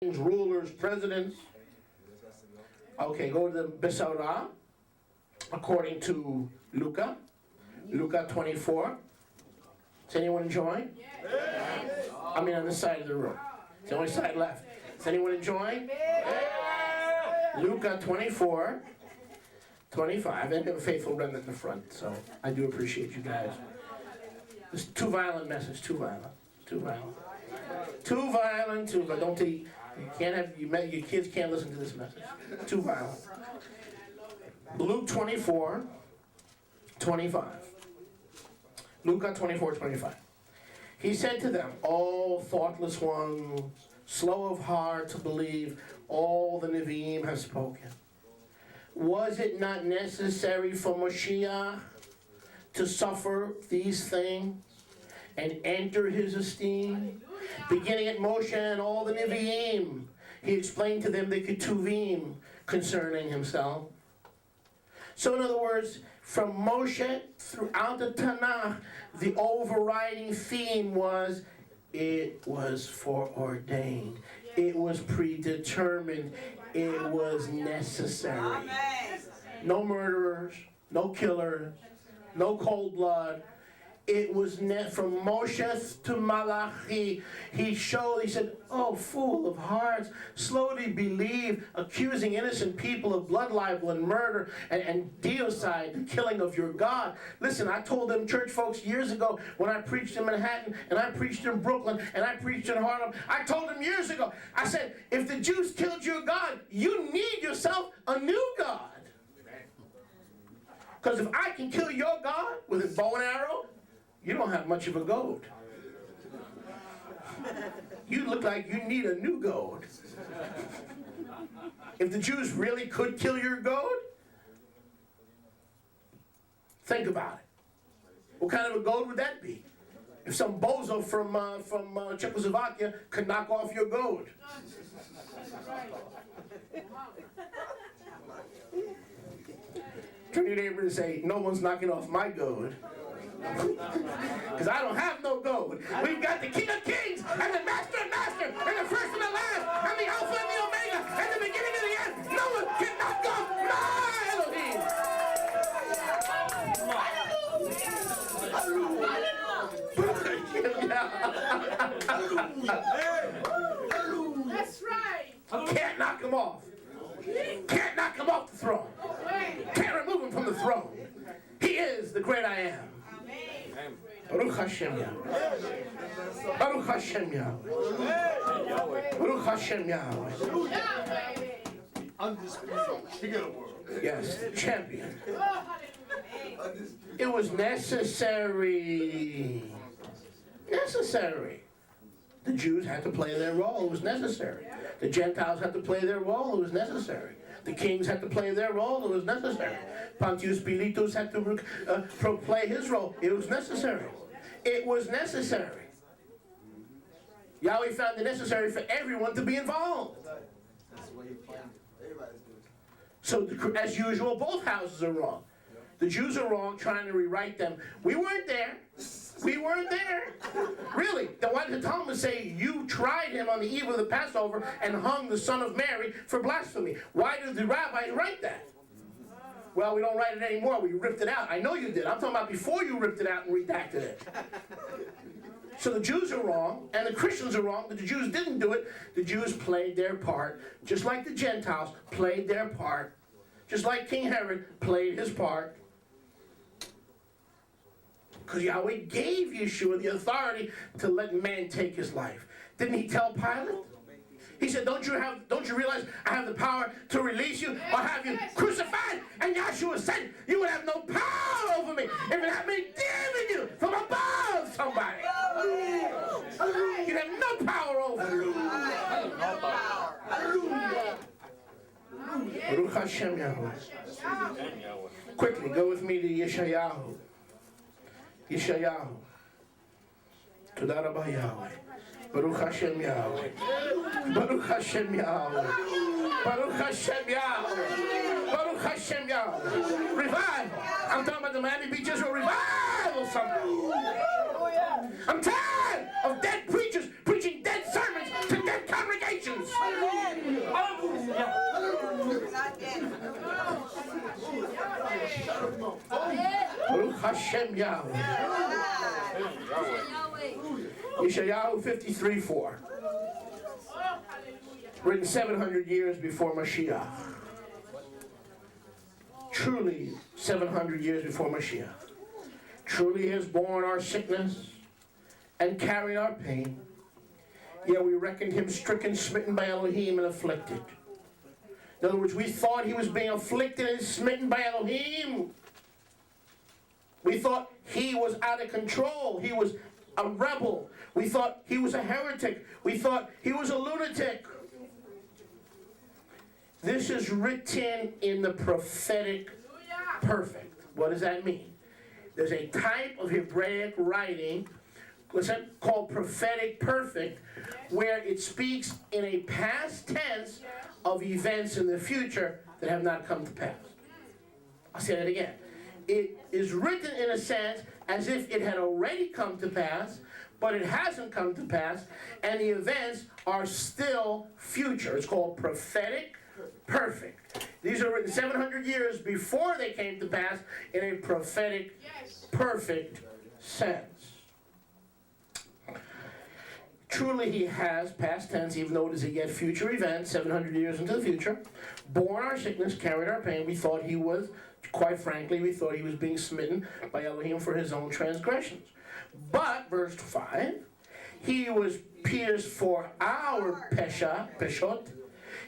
rulers, presidents. Okay, go to the Besorah, according to Luca. Luca 24. Is anyone enjoying? Yes. I mean on this side of the room. It's the only side left. Is anyone enjoying? Yes. Luca 24, 25. And a faithful remnant in the front, so I do appreciate you guys. It's too violent message, too violent. Too violent. Too violent, too violent. Don't you can't have your kids can't listen to this message. Too violent. Luke 24, 25. Luke 24, 25. He said to them, "O thoughtless ones, slow of heart to believe all the Nevi'im have spoken. Was it not necessary for Moshiach to suffer these things and enter his esteem? Beginning at Moshe and all the Nevi'im, he explained to them the Ketuvim concerning himself." So in other words, from Moshe throughout the Tanakh, the overriding theme was, it was foreordained. It was predetermined. It was necessary. No murderers, no killers, no cold blood. It was from Moshe to Malachi. He said, "Oh, fool of hearts, slow to believe, accusing innocent people of blood libel and murder and deicide, the killing of your God." Listen, I told them church folks years ago when I preached in Manhattan and I preached in Brooklyn and I preached in Harlem. I told them years ago, I said, if the Jews killed your God, you need yourself a new God. Because if I can kill your God with a bow and arrow, you don't have much of a goat. You look like you need a new goat. If the Jews really could kill your goat, think about it. What kind of a goat would that be? If some bozo from Czechoslovakia could knock off your goat. Turn your neighbor and say, "No one's knocking off my goat." Because I don't have no gold. We've got the King of Kings and the Master of Masters and the first and the last and the Alpha and the Omega and the beginning and the end. No one can knock off my Elohim. That's right. Can't knock him off. Can't knock him off the throne. Can't remove him from the throne. He is the great I am. Baruch Hashem Yahweh. Baruch Hashem Yahweh. Baruch Hashem Yahweh. Undisputed King of the world. Yes, champion. It was necessary. Necessary. The Jews had to play their role. It was necessary. The Gentiles had to play their role. It was necessary. The kings had to play their role. It was necessary. Pontius Pilatus had to play his role. It was necessary. It was necessary. Yahweh found it necessary for everyone to be involved. So as usual, both houses are wrong. The Jews are wrong trying to rewrite them. We weren't there. We weren't there. Really. Why did the Talmud say you tried him on the eve of the Passover and hung the son of Mary for blasphemy? Why did the rabbis write that? Well, we don't write it anymore. We ripped it out. I know you did. I'm talking about before you ripped it out and redacted it. So the Jews are wrong, and the Christians are wrong, but the Jews didn't do it. The Jews played their part, just like the Gentiles played their part, just like King Herod played his part. Because Yahweh gave Yeshua the authority to let man take his life. Didn't he tell Pilate? He said, don't you realize I have the power to release you or have you crucified? And Yeshua said, you would have no power over me if it had been given you from above somebody. You'd have no power over me. Baruch Hashem Yahweh. Quickly, go with me to Yeshayahu. Yeshayahu. Toda Rabba Yahweh. Baruch Hashem Yahweh. Baruch Hashem Yahweh. Baruch Hashem Yahweh. Baruch Hashem Yahweh. Revival. I'm talking about the Miami Beach Israel revival something. I'm tired of dead preachers preaching dead sermons to dead congregations. Hashem Yahweh. Yeshayahu 53:4. Written 700 years before Mashiach. Truly 700 years before Mashiach. Truly he has borne our sickness and carried our pain. Yet we reckoned him stricken, smitten by Elohim, and afflicted. In other words, we thought he was being afflicted and smitten by Elohim. We thought he was out of control. He was a rebel. We thought he was a heretic. We thought he was a lunatic. This is written in the prophetic perfect. What does that mean? There's a type of Hebraic writing called prophetic perfect, where it speaks in a past tense of events in the future that have not come to pass. I'll say that again. It is written in a sense as if it had already come to pass, but it hasn't come to pass, and the events are still future. It's called prophetic perfect. These are written 700 years before they came to pass in a prophetic perfect sense. Truly he has, past tense, even though it is a yet future event, 700 years into the future, borne our sickness, carried our pain. We thought he was, quite frankly, we thought he was being smitten by Elohim for his own transgressions. But, verse 5, he was pierced for our peshot.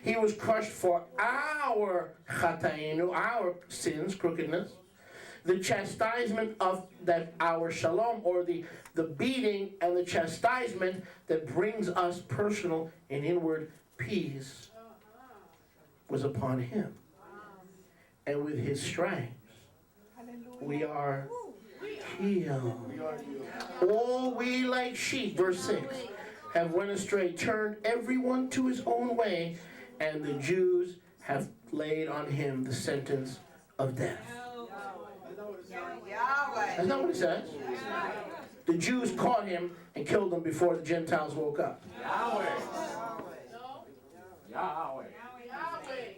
He was crushed for our chatainu, our sins, crookedness. The chastisement of that our shalom, or the beating and the chastisement that brings us personal and inward peace, was upon him. And with his stripes we are healed. All we like sheep, verse 6, have went astray, turned everyone to his own way, and the Jews have laid on him the sentence of death. That's not what it says. The Jews caught him and killed him before the Gentiles woke up.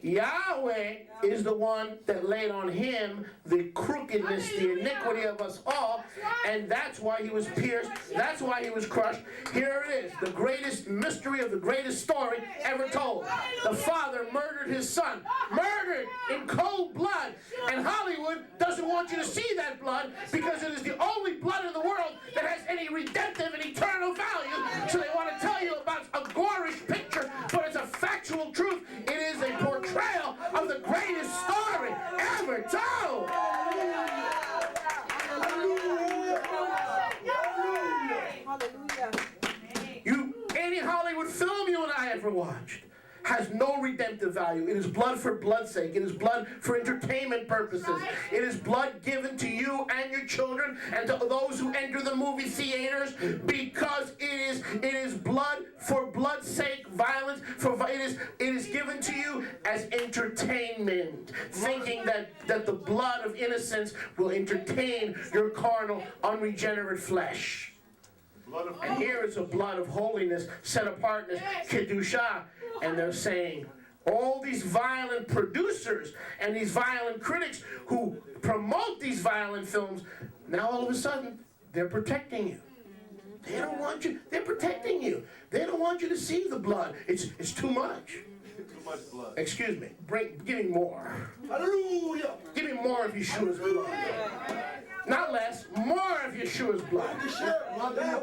Yahweh is the one that laid on him the crookedness, the iniquity of us all, and that's why he was pierced, that's why he was crushed. Here it is, the greatest mystery of the greatest story ever told. The father murdered his son, murdered in cold blood, and Hollywood doesn't want you to see that blood because it is the only blood in the world that has any redemptive and eternal value, so they want to tell you about a gorish picture, but it's a factual truth. It is a portrayal of the greatest story ever told. Any Hollywood film you and I ever watched has no redemptive value. It is blood for blood's sake. It is blood for entertainment purposes. It is blood given to you and your children and to those who enter the movie theaters, because it is blood for blood's sake, violence for it is given to you as entertainment, thinking that the blood of innocence will entertain your carnal, unregenerate flesh. And here is a blood of holiness, set apartness, kedusha. And they're saying, all these violent producers and these violent critics who promote these violent films, now all of a sudden, they're protecting you. They don't want you, they're protecting you. They don't want you to see the blood. It's too much. Too much blood. Excuse me, give me more. Hallelujah. Give me more of Yeshua's blood. Not less, more of Yeshua's blood.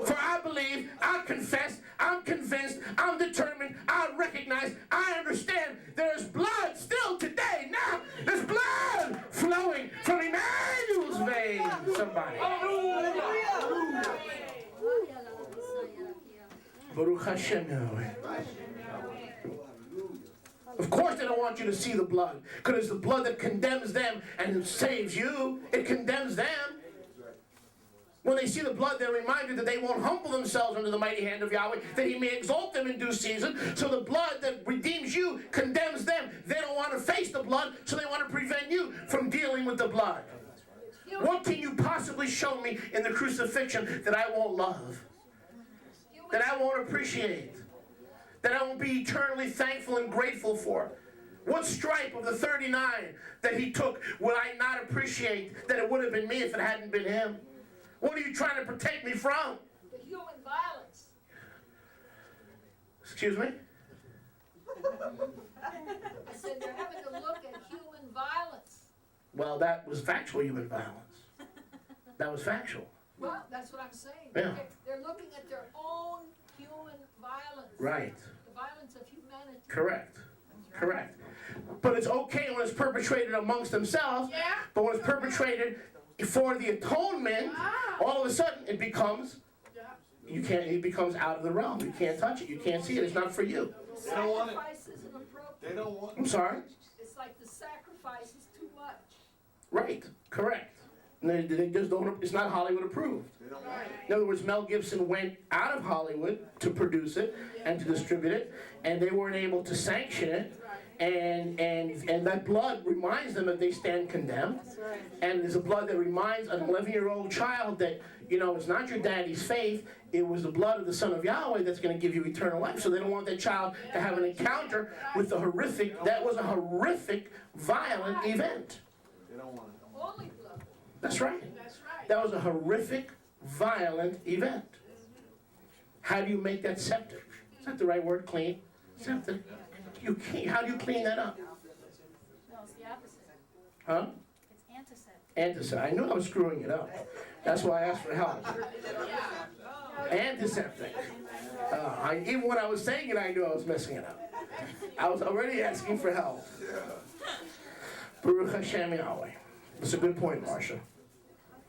For I believe, I confess, I'm convinced, I'm determined, I recognize, I understand there's blood still today. Now, there's blood flowing from Emmanuel's veins. Somebody. Baruch Hashem Yahweh. Of course they don't want you to see the blood, because it's the blood that condemns them and saves you. It condemns them. When they see the blood, they're reminded that they won't humble themselves under the mighty hand of Yahweh, that he may exalt them in due season. So the blood that redeems you condemns them. They don't want to face the blood, so they want to prevent you from dealing with the blood. What can you possibly show me in the crucifixion that I won't love? That I won't appreciate? That I won't be eternally thankful and grateful for? What stripe of the 39 that he took would I not appreciate that it would have been me if it hadn't been him? What are you trying to protect me from? The human violence. Excuse me? I said they're having to look at human violence. Well, that was factual human violence. That was factual. Well, that's what I'm saying. Yeah. They're looking at their own human violence. Right. The violence of humanity. Correct. Correct. But it's okay when it's perpetrated amongst themselves, Yeah. but when it's perpetrated for the atonement, all of a sudden it becomes, it becomes out of the realm. You can't touch it. You can't see it. It's not for you. The They don't want it. sacrifice isn't appropriate. They don't want I'm sorry? It's like the sacrifice is too much. Right. Correct. And they just don't, it's not Hollywood approved. They don't want it. In other words, Mel Gibson went out of Hollywood to produce it and to distribute it, and they weren't able to sanction it. And that blood reminds them that they stand condemned. And there's a blood that reminds an 11-year-old child that, you know, it's not your daddy's faith, it was the blood of the Son of Yahweh that's going to give you eternal life. So they don't want that child to have an encounter with the horrific, that was a horrific, violent event. They don't want it. Only blood. That's right. That's right. That was a horrific, violent event. How do you make that septic? Is that the right word, clean? Septic. You can't, how do you clean that up? No, it's the opposite. Huh? It's antiseptic. Antiseptic. I knew I was screwing it up. That's why I asked for help. Antiseptic. Even when I was saying it, I knew I was messing it up. I was already asking for help. Baruch Hashem Yahweh. That's a good point, Marsha.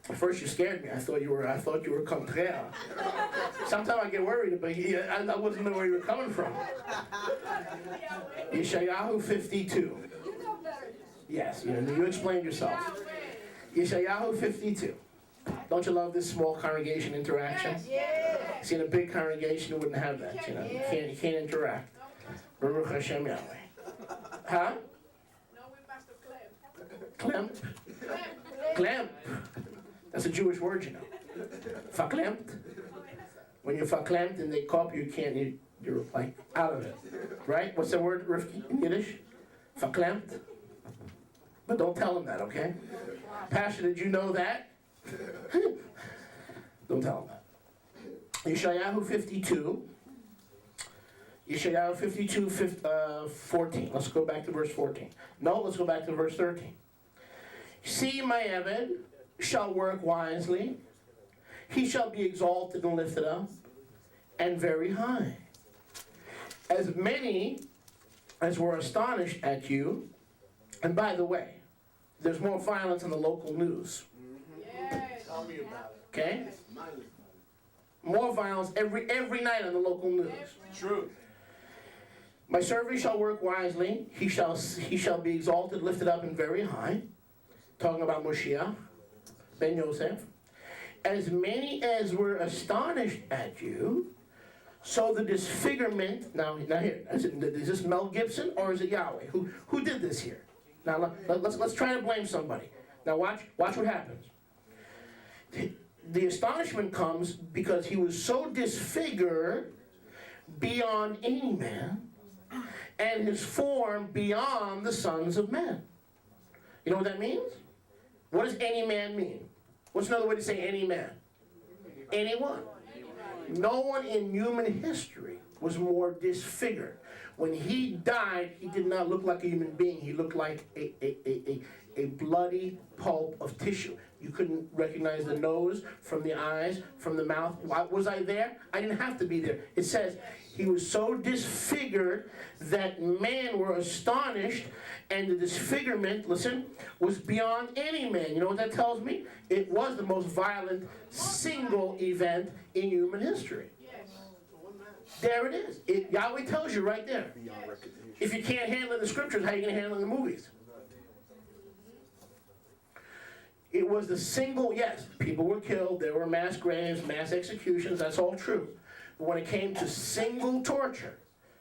At first you scared me. I thought you were contraire. Sometimes I get worried, but I wasn't knowing where you were coming from. Yeshayahu 52. You know better. Yes, you explained yourself. Yeshayahu 52. Don't you love this small congregation interaction? Yeah. See, in a big congregation, you wouldn't have that. You know, you can't interact. Baruch Hashem Yahweh. Huh? No, we Pastor Clem. Klemp. Klemp. That's a Jewish word, you know. Verklempt. When you're verklempt and they cop you, you're like out of it. Right? What's the word, Rifki, in Yiddish? Verklempt. But don't tell them that, okay? Pastor, did you know that? Don't tell them that. Yeshayahu 52. Yeshayahu 52, 14. Let's go back to verse 14. No, let's go back to verse 13. See, my Eved shall work wisely. He shall be exalted and lifted up, and very high. As many as were astonished at you, and by the way, there's more violence in the local news. Yes. Tell me about it. Okay? More violence every night on the local news. True. My servant shall work wisely. He shall be exalted, lifted up, and very high. Talking about Moshiach, Ben Yosef. As many as were astonished at you, so the disfigurement. Now here, is this Mel Gibson or is it Yahweh? Who did this here? Now let's try to blame somebody. Now watch what happens. The astonishment comes because he was so disfigured beyond any man, and his form beyond the sons of men. You know what that means? What does any man mean? What's another way to say any man? Anyone. No one in human history was more disfigured. When he died, he did not look like a human being. He looked like a bloody pulp of tissue. You couldn't recognize the nose from the eyes, from the mouth. Why was I there? I didn't have to be there. It says he was so disfigured that men were astonished, and the disfigurement, listen, was beyond any man. You know what that tells me? It was the most violent single event in human history. There it is. Yahweh tells you right there. If you can't handle it in the scriptures, how are you going to handle it in the movies? It was the single, yes, people were killed, there were mass graves, mass executions, that's all true. But when it came to single torture,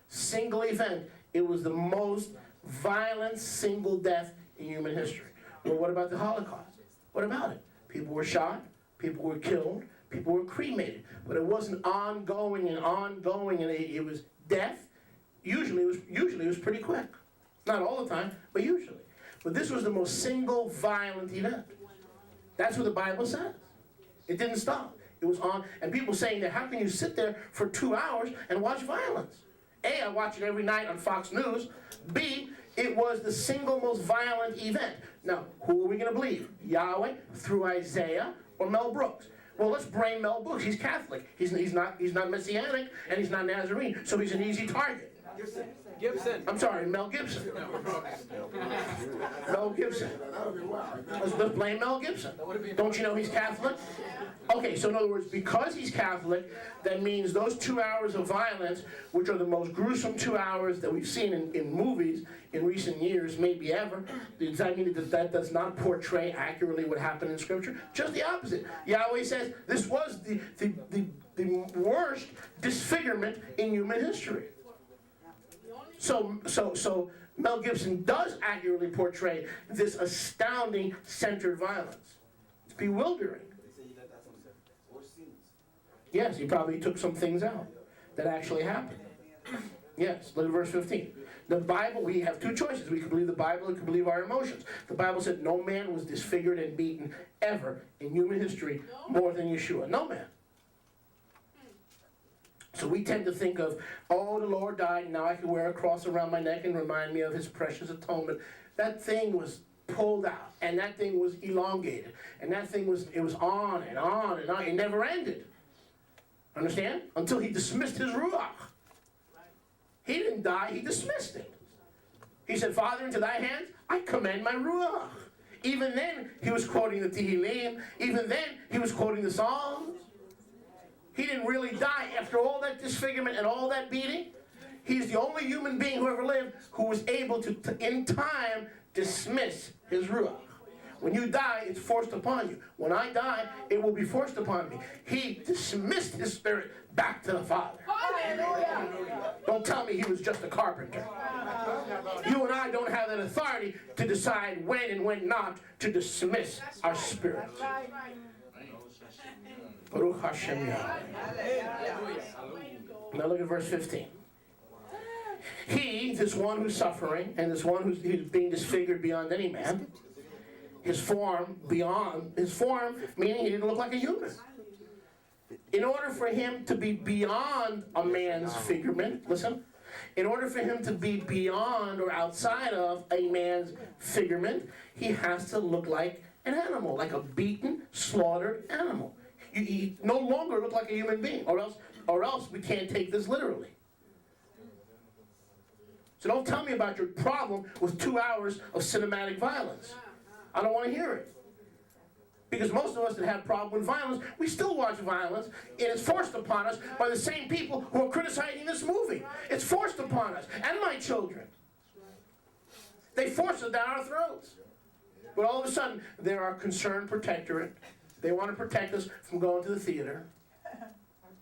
single event, it was the most violent single death in human history. Well, what about the Holocaust? What about it? People were shot, people were killed, people were cremated. But it wasn't ongoing, and it was death. Usually it was pretty quick. Not all the time, but usually. But this was the most single violent event. That's what the Bible says. It didn't stop. It was on, and people saying that, how can you sit there for 2 hours and watch violence? A, I watch it every night on Fox News. B, it was the single most violent event. Now, who are we going to believe? Yahweh, through Isaiah, or Mel Brooks? Well, let's blame Mel Brooks. He's Catholic. He's not Messianic, and he's not Nazarene, so he's an easy target. Gibson. I'm sorry, Mel Gibson. Mel Gibson. Let's blame Mel Gibson. Don't you know he's Catholic? Okay, so in other words, because he's Catholic, that means those 2 hours of violence, which are the most gruesome 2 hours that we've seen in movies in recent years, maybe ever, does that mean that does not portray accurately what happened in Scripture? Just the opposite. Yahweh says this was the worst disfigurement in human history. So Mel Gibson does accurately portray this astounding centered violence. It's bewildering. Yes, he probably took some things out that actually happened. Yes, look at verse 15. The Bible, we have two choices. We can believe the Bible, we can believe our emotions. The Bible said no man was disfigured and beaten ever in human history more than Yeshua. No man. So we tend to think of, oh, the Lord died, and now I can wear a cross around my neck and remind me of his precious atonement. That thing was pulled out, and that thing was elongated, and that thing was on and on and on. It never ended. Understand? Until he dismissed his Ruach. He didn't die, he dismissed it. He said, Father, into thy hands I commend my Ruach. Even then, he was quoting the Tehillim. Even then, he was quoting the Psalms. He didn't really die after all that disfigurement and all that beating. He's the only human being who ever lived who was able to in time, dismiss his Ruach. When you die, it's forced upon you. When I die, it will be forced upon me. He dismissed his spirit back to the Father. Hallelujah. Don't tell me he was just a carpenter. You and I don't have that authority to decide when and when not to dismiss our spirit. Right. Baruch Hashem Yahweh. Now look at verse 15. He, this one who's suffering, and this one who's being disfigured beyond any man, his form, meaning he didn't look like a human. In order for him to be beyond a man's figurement, listen, in order for him to be beyond or outside of a man's figurement, he has to look like an animal, like a beaten, slaughtered animal. He no longer look like a human being, or else we can't take this literally. So don't tell me about your problem with 2 hours of cinematic violence. I don't want to hear it. Because most of us that have problem with violence, we still watch violence, and it's forced upon us by the same people who are criticizing this movie. It's forced upon us, and my children. They force it down our throats. But all of a sudden, they're our concerned protectorate. They want to protect us from going to the theater.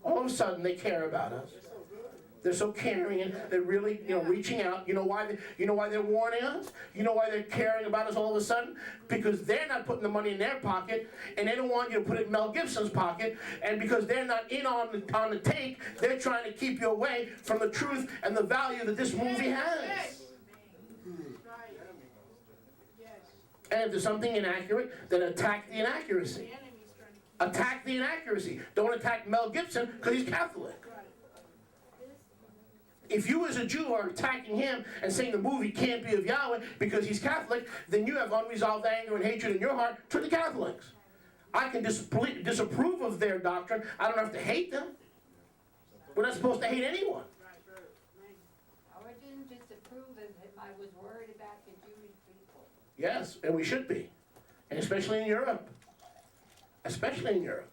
All of a sudden, they care about us. They're so caring, and they're really, reaching out. You know why they're warning us? You know why they're caring about us all of a sudden? Because they're not putting the money in their pocket, and they don't want you to put it in Mel Gibson's pocket. And because they're not in on the take, they're trying to keep you away from the truth and the value that this movie has. And if there's something inaccurate, then attack the inaccuracy. Attack the inaccuracy. Don't attack Mel Gibson because he's Catholic. If you as a Jew are attacking him and saying the movie can't be of Yahweh because he's Catholic, then you have unresolved anger and hatred in your heart to the Catholics. I can disapprove of their doctrine. I don't have to hate them. We're not supposed to hate anyone. I didn't disapprove of it. I was worried about the Jewish people. Yes, and we should be. And especially in Europe. Especially in Europe.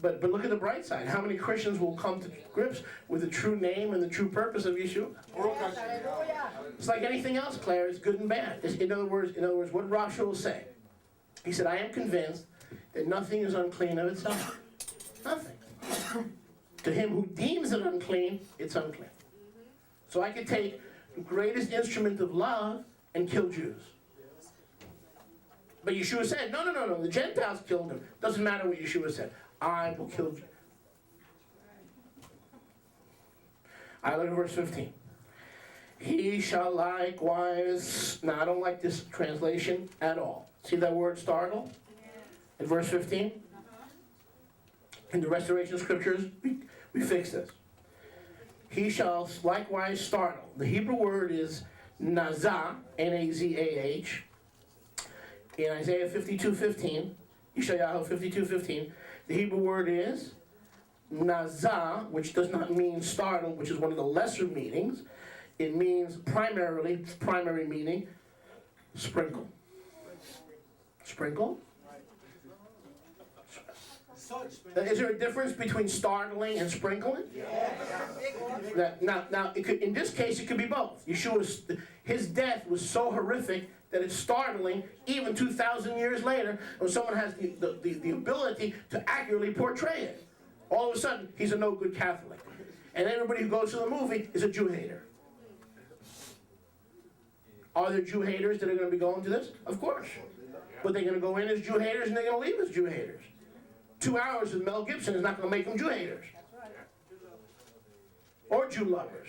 But look at the bright side. How many Christians will come to grips with the true name and the true purpose of Yeshua? It's like anything else, Claire. It's good and bad. In other words, what did Rav Shul say? He said, I am convinced that nothing is unclean of itself. Nothing. To him who deems it unclean, it's unclean. So I could take the greatest instrument of love and kill Jews. But Yeshua said, no, the Gentiles killed him. Doesn't matter what Yeshua said. I will kill you. I look at verse 15. He shall likewise, now I don't like this translation at all. See that word startle? In verse 15? In the Restoration Scriptures, we fix this. He shall likewise startle. The Hebrew word is nazah, N-A-Z-A-H. In Isaiah 52:15, Yeshayahu 52:15, the Hebrew word is nazah, which does not mean startle, which is one of the lesser meanings. It means primary meaning, sprinkle. Sprinkle? Is there a difference between startling and sprinkling? Now in this case, it could be both. Yeshua's, his death was so horrific that it's startling, even 2,000 years later, when someone has the ability to accurately portray it. All of a sudden, he's a no good Catholic. And everybody who goes to the movie is a Jew hater. Are there Jew haters that are going to be going to this? Of course. But they're going to go in as Jew haters and they're going to leave as Jew haters. 2 hours with Mel Gibson is not going to make them Jew haters. Or Jew lovers.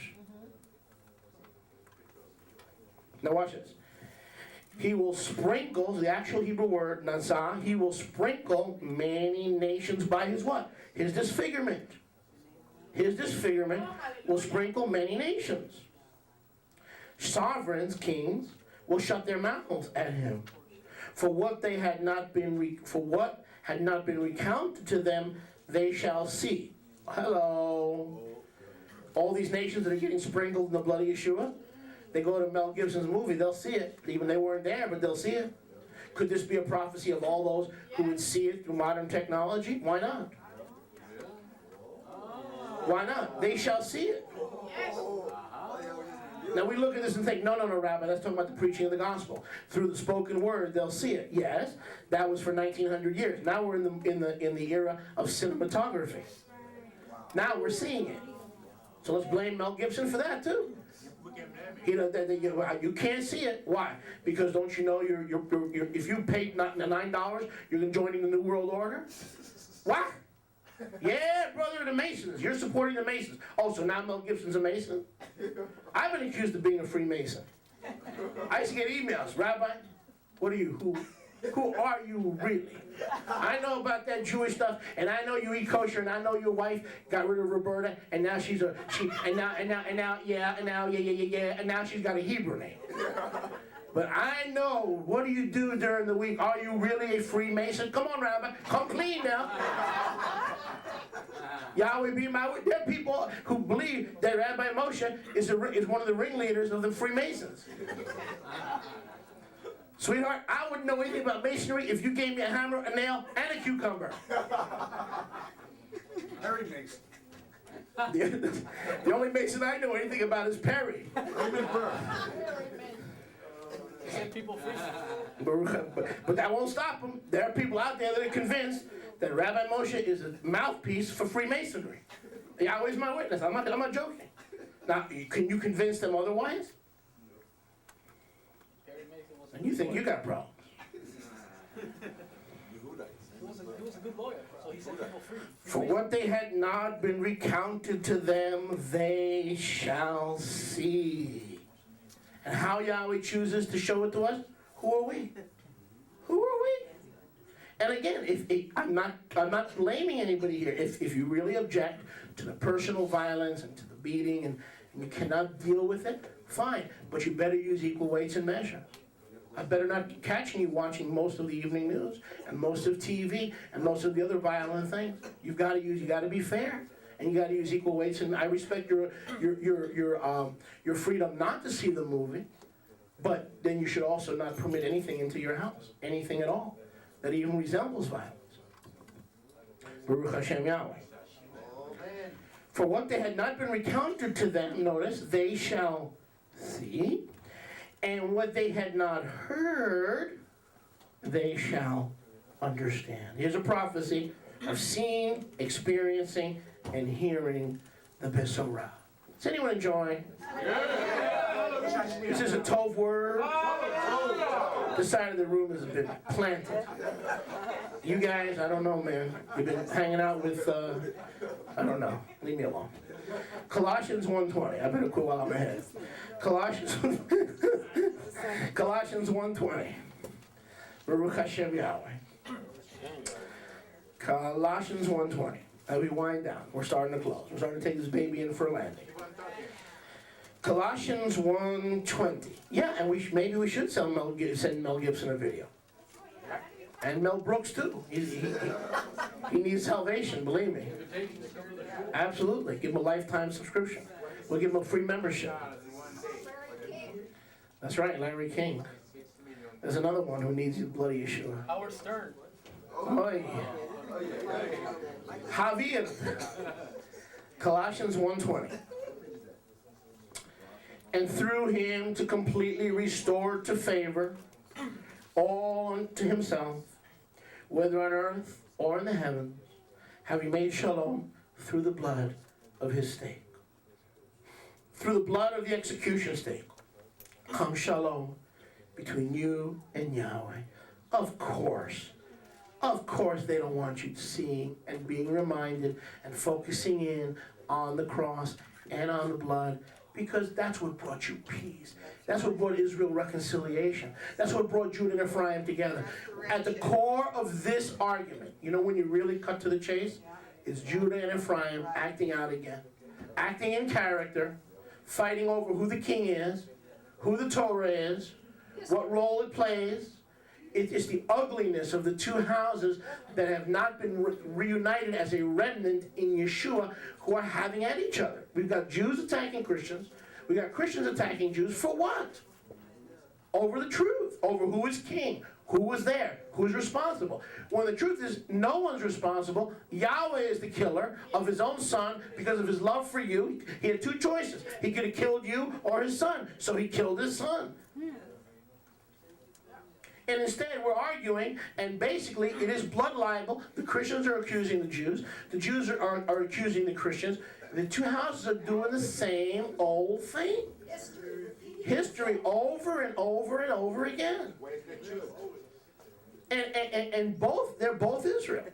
Now watch this. He will sprinkle, the actual Hebrew word, nazah, he will sprinkle many nations by his what? His disfigurement. His disfigurement will sprinkle many nations. Sovereigns, kings, will shut their mouths at him. For what had not been recounted to them, they shall see. Hello. All these nations that are getting sprinkled in the blood of Yeshua, they go to Mel Gibson's movie, they'll see it. Even they weren't there, but they'll see it. Could this be a prophecy of all those who would see it through modern technology? Why not? Why not? They shall see it. Now we look at this and think, no, Rabbi, that's talking about the preaching of the gospel. Through the spoken word, they'll see it. Yes, that was for 1900 years. Now we're in the era of cinematography. Now we're seeing it. So let's blame Mel Gibson for that too. You can't see it. Why? Because don't you know if you paid $9, you're joining the New World Order? What? Yeah, brother of the Masons. You're supporting the Masons. Oh, so now Mel Gibson's a Mason? I've been accused of being a Freemason. I used to get emails. Rabbi, what are you? Who are you really? I know about that Jewish stuff, and I know you eat kosher, and I know your wife got rid of Roberta, and now she's and now she's got a Hebrew name. But I know, what do you do during the week? Are you really a Freemason? Come on, Rabbi, come clean now. Yahweh be my witness. There are people who believe that Rabbi Moshe is one of the ringleaders of the Freemasons. Sweetheart, I wouldn't know anything about masonry if you gave me a hammer, a nail, and a cucumber. Harry Mason. The only Mason I know anything about is Perry. Set people free. But that won't stop them. There are people out there that are convinced that Rabbi Moshe is a mouthpiece for Freemasonry. Yahweh's my witness. I'm not joking. Now, can you convince them otherwise? And you think you got problems. He was a good lawyer, so he set people free. For what they had not been recounted to them, they shall see. And how Yahweh chooses to show it to us? Who are we? Who are we? And again, I'm not blaming anybody here. If you really object to the personal violence and to the beating and you cannot deal with it, fine. But you better use equal weights and measure. I better not catching you watching most of the evening news and most of TV and most of the other violent things. You got to be fair, and you got to use equal weights. And I respect your freedom not to see the movie, but then you should also not permit anything into your house, anything at all, that even resembles violence. Baruch Hashem Yahweh. For what they had not been recounted to them, notice, they shall see. And what they had not heard, they shall understand. Here's a prophecy of seeing, experiencing, and hearing the Besorah. Is anyone enjoying? This is a Tov word. This side of the room has been planted. You guys, I don't know, man. You've been hanging out with, I don't know. Leave me alone. Colossians 1:20. I better quit while I'm ahead. Colossians, Colossians 1:20. Baruch Hashem Yahweh. Colossians 1:20. As we wind down, we're starting to close. We're starting to take this baby in for a landing. Colossians 1:20. Yeah, and maybe we should send Mel Gibson a video. And Mel Brooks too. He needs salvation, believe me. Absolutely. Give him a lifetime subscription. We'll give him a free membership. That's right, Larry King. There's another one who needs the bloody Yeshua. Howard Stern. Oy. Javier. Colossians 1:20. And through him to completely restore to favor all unto himself, whether on earth or in the heavens, having made shalom through the blood of his stake. Through the blood of the execution stake, come shalom between you and Yahweh. Of course they don't want you seeing and being reminded and focusing in on the cross and on the blood, because that's what brought you peace. That's what brought Israel reconciliation. That's what brought Judah and Ephraim together. At the core of this argument, you know when you really cut to the chase? Is Judah and Ephraim acting out again. Acting in character, fighting over who the king is, who the Torah is, what role it plays. It's the ugliness of the two houses that have not been reunited as a remnant in Yeshua, who are having at each other. We've got Jews attacking Christians. We've got Christians attacking Jews for what? Over the truth, over who is king, who was there, who's responsible. When the truth is, no one's responsible. Yahweh is the killer of his own son because of his love for you. He had two choices. He could have killed you or his son, so he killed his son. And instead we're arguing, and basically it is blood libel. The Christians are accusing the Jews are accusing the Christians. The two houses are doing the same old thing. History over and over and over again. And they're both Israel.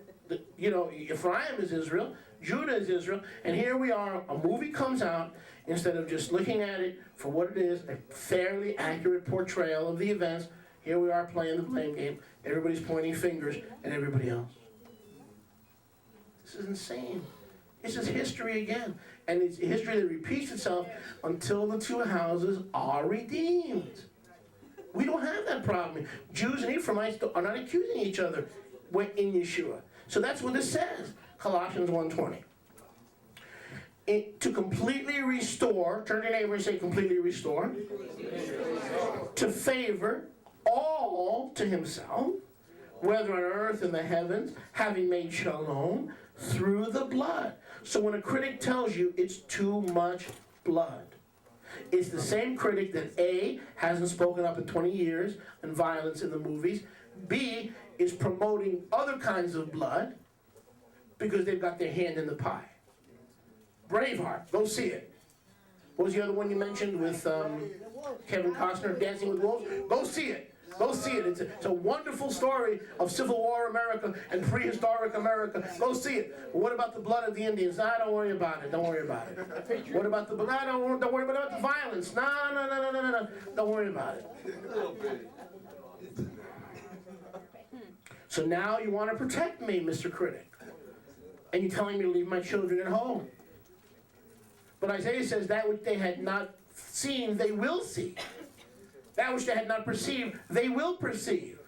Ephraim is Israel, Judah is Israel, and here we are, a movie comes out, instead of just looking at it for what it is, a fairly accurate portrayal of the events. Here we are playing the blame game. Everybody's pointing fingers at everybody else. This is insane. This is history again. And it's history that repeats itself until the two houses are redeemed. We don't have that problem. Jews and Ephraimites are not accusing each other in Yeshua. So that's what this says. Colossians 1:20. To completely restore, turn to your neighbor and say completely restore. To favor all to himself, whether on earth and the heavens, having made shalom through the blood. So when a critic tells you it's too much blood, it's the same critic that A, hasn't spoken up in 20 years and violence in the movies, B, is promoting other kinds of blood because they've got their hand in the pie. Braveheart, go see it. What was the other one you mentioned with Kevin Costner, Dancing with Wolves? Go see it. Go see it. It's a wonderful story of Civil War America and prehistoric America. Go see it. What about the blood of the Indians? Nah, don't worry about it. Don't worry about it. What about the blood? Don't worry about the violence. No. Don't worry about it. So now you want to protect me, Mr. Critic. And you're telling me to leave my children at home. But Isaiah says that which they had not seen, they will see. That which they had not perceived, they will perceive.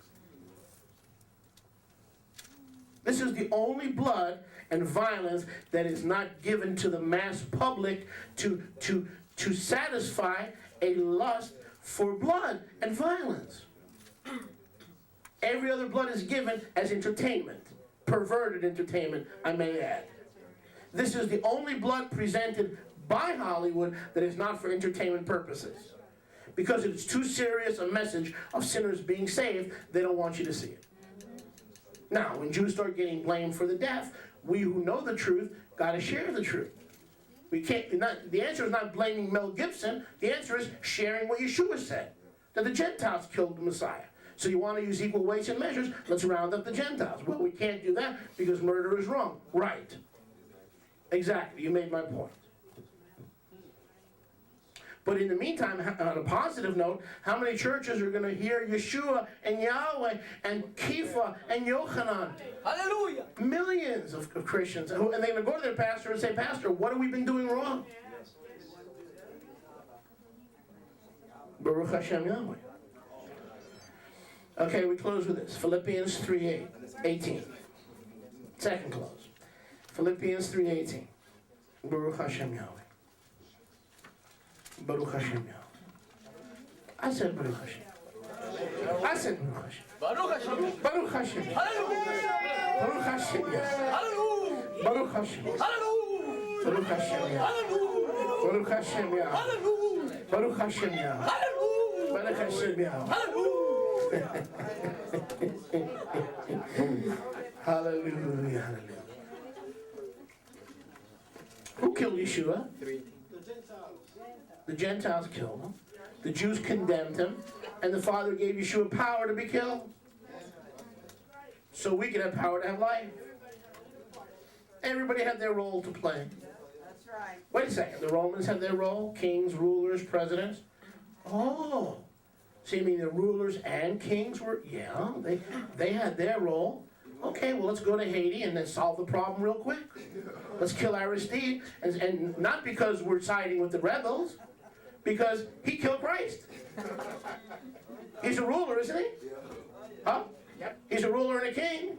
This is the only blood and violence that is not given to the mass public to satisfy a lust for blood and violence. Every other blood is given as entertainment, perverted entertainment, I may add. This is the only blood presented by Hollywood that is not for entertainment purposes. Because it's too serious a message of sinners being saved, they don't want you to see it. Now, when Jews start getting blamed for the deaf, we who know the truth got to share the truth. The answer is not blaming Mel Gibson. The answer is sharing what Yeshua said, that the Gentiles killed the Messiah. So you want to use equal weights and measures, let's round up the Gentiles. Well, we can't do that because murder is wrong. Right. Exactly, you made my point. But in the meantime, on a positive note, how many churches are going to hear Yeshua and Yahweh and Kepha and Yochanan? Hallelujah. Millions of Christians. And they're going to go to their pastor and say, Pastor, what have we been doing wrong? Baruch Hashem Yahweh. Okay, we close with this. Philippians 3:18. Second close. Philippians 3:18. Baruch Hashem Yahweh. Baruch Hashem Yahweh. I said Baruch Hashem. I said Baruch Hashem. Baruch Hashem. Baruch Hashem. Hallelujah. Baruch Hashem Yahweh. Hallelujah. Baruch Hashem. Hallelujah. Baruch Hashem Yahweh. Hallelujah. Baruch Hashem Yahweh. Hallelujah. Baruch Hashem Yahweh. Hallelujah. Baruch Hashem Yahweh. Hallelujah. Hallelujah. Hallelujah. Who killed Yeshua? The Gentiles killed him. The Jews condemned him. And the Father gave Yeshua power to be killed. So we can have power to have life. Everybody had their role to play. That's right. Wait a second. The Romans had their role. Kings, rulers, presidents. Oh. So you mean the rulers and kings were? Yeah. They had their role. Okay, well, let's go to Haiti and then solve the problem real quick. Let's kill Aristide. And not because we're siding with the rebels, because he killed Christ. He's a ruler, isn't he? Huh? He's a ruler and a king.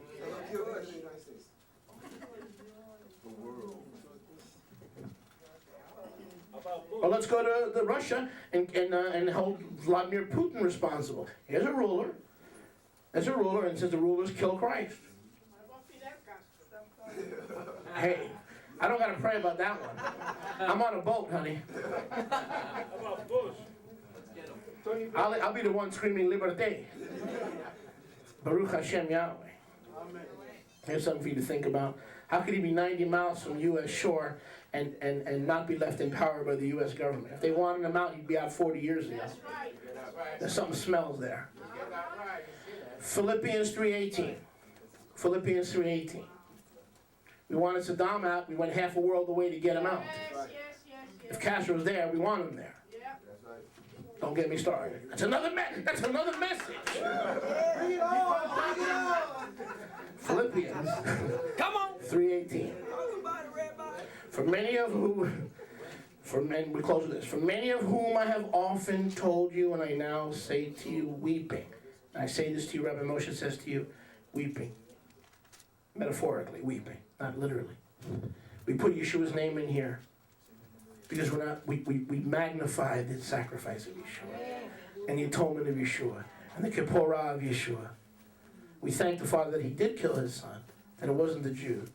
Well, let's go to Russia and hold Vladimir Putin responsible. Here's a ruler. There's a ruler, and says the rulers kill Christ. Hey, I don't got to pray about that one. I'm on a boat, honey. I'll be the one screaming liberté. Baruch Hashem Yahweh. Here's something for you to think about. How could he be 90 miles from U.S. shore and not be left in power by the U.S. government? If they wanted him out, he'd be out 40 years ago. There's something smells there. Philippians 3:18. Philippians 3:18. We wanted Saddam out. We went half a world away to get him out. If Castro was there, we want him there. Don't get me started. That's another message. Philippians. Come on. 3:18. We close with this. For many of whom I have often told you, and I now say to you, weeping. And I say this to you, Rabbi Moshe says to you, weeping. Metaphorically, weeping, not literally. We put Yeshua's name in here because we magnify the sacrifice of Yeshua and the atonement of Yeshua and the Kipporah of Yeshua. We thank the Father that he did kill his son, that it wasn't the Jews,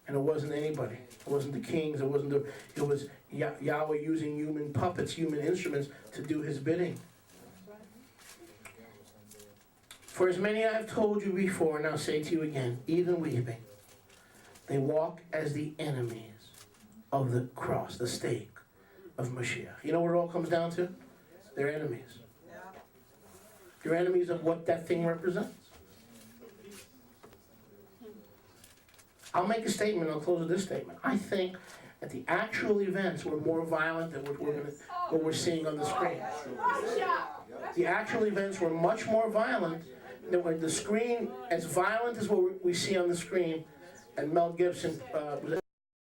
and it wasn't anybody. It wasn't the kings, it was Yahweh using human puppets, human instruments to do his bidding. For as many I have told you before, and I'll say to you again, even weeping, they walk as the enemies of the cross, the stake of Mashiach. You know what it all comes down to? They're enemies. They're enemies of what that thing represents. I'll make a statement, I'll close with this statement. I think that the actual events were more violent than what we're seeing on the screen. The actual events were much more violent than when the screen, as violent as what we see on the screen, and Mel Gibson was